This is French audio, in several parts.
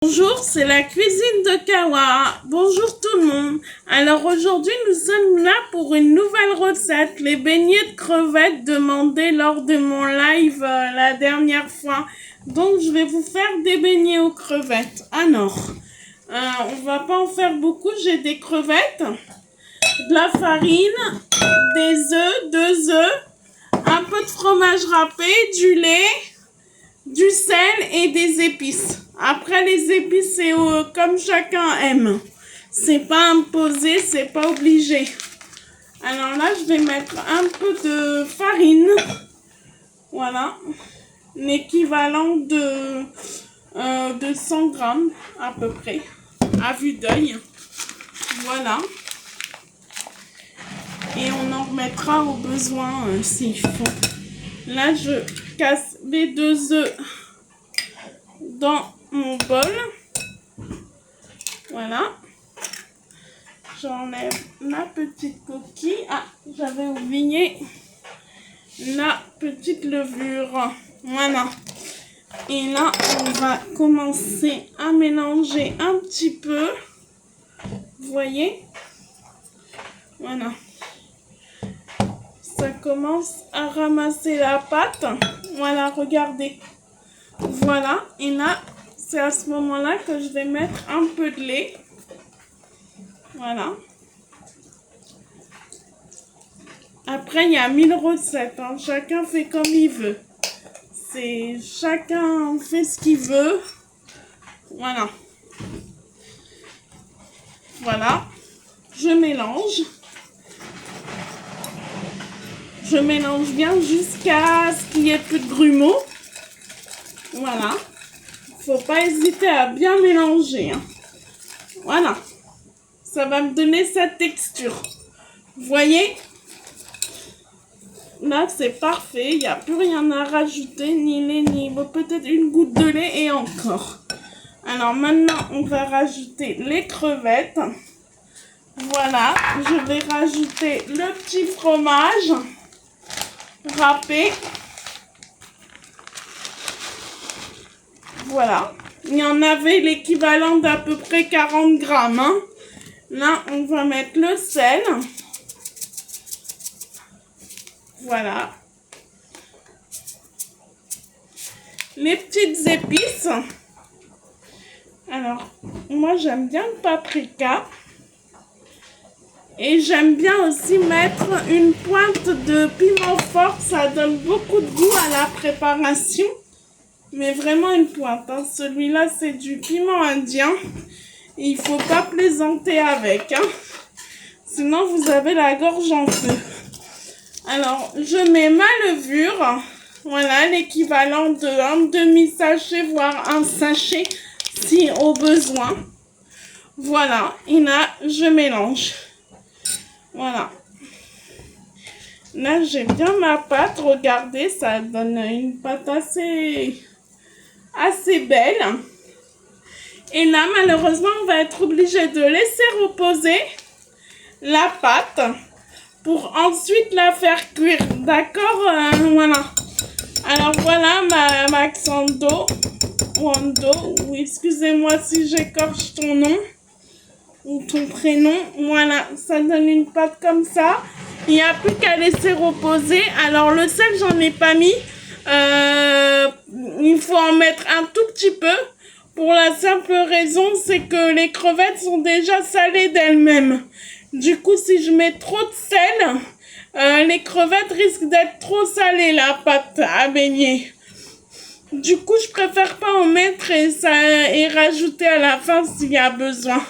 Bonjour, c'est la cuisine de Kawa. Bonjour tout le monde. Alors aujourd'hui, nous sommes là pour une nouvelle recette, les beignets de crevettes demandés lors de mon live la dernière fois. Donc je vais vous faire des beignets aux crevettes. Alors, on va pas en faire beaucoup. J'ai des crevettes, de la farine, des œufs, 2 œufs, un peu de fromage râpé, du lait, du sel et des épices. Après, les épices, c'est comme chacun aime. C'est pas imposé, c'est pas obligé. Alors là, je vais mettre un peu de farine. Voilà. L'équivalent de 100 grammes à peu près. À vue d'œil. Voilà. Et on en remettra au besoin s'il faut. Là, je casse les 2 œufs dans mon bol. Voilà. J'enlève ma petite coquille. Ah, j'avais oublié la petite levure. Voilà. Et là, on va commencer à mélanger un petit peu. Vous voyez? Voilà. Ça commence à ramasser la pâte. Voilà, regardez. Voilà. Et là, c'est à ce moment-là que je vais mettre un peu de lait. Voilà. Après, il y a 1000 recettes. Hein. Chacun fait comme il veut. Chacun fait ce qu'il veut. Voilà. Voilà. Je mélange. Je mélange bien jusqu'à ce qu'il n'y ait plus de grumeaux. Voilà. Faut pas hésiter à bien mélanger. Hein. Voilà. Ça va me donner cette texture. Vous voyez? Là, c'est parfait. Il n'y a plus rien à rajouter. Ni lait, ni peut-être une goutte de lait et encore. Alors maintenant, on va rajouter les crevettes. Voilà. Je vais rajouter le petit fromage râpé. Voilà. Il y en avait l'équivalent d'à peu près 40 grammes. Hein. Là, on va mettre le sel. Voilà. Les petites épices. Alors, moi, j'aime bien le paprika. Et j'aime bien aussi mettre une pointe de piment fort. Ça donne beaucoup de goût à la préparation. Mais vraiment une pointe. Hein. Celui-là, c'est du piment indien. Il ne faut pas plaisanter avec. Hein. Sinon, vous avez la gorge en feu. Alors, je mets ma levure. Voilà, l'équivalent d'un demi-sachet, voire un sachet, si au besoin. Voilà, et là, je mélange. Voilà. Là, j'ai bien ma pâte. Regardez, ça donne une pâte assez belle. Et là, malheureusement, on va être obligé de laisser reposer la pâte pour ensuite la faire cuire. D'accord? Voilà. Alors, voilà ma Maxando. Wando. Oui, excusez-moi si j'écorche ton nom ou ton prénom. Voilà, ça donne une pâte comme ça. Il n'y a plus qu'à laisser reposer. Alors, le sel, j'en ai pas mis. Il faut en mettre un tout petit peu. Pour la simple raison, c'est que les crevettes sont déjà salées d'elles-mêmes. Du coup, si je mets trop de sel, les crevettes risquent d'être trop salées, la pâte à beignet. Du coup, je préfère pas en mettre et rajouter à la fin s'il y a besoin.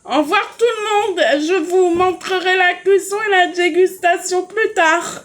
Au revoir tout le monde. Je vous montrerai la cuisson et la dégustation plus tard.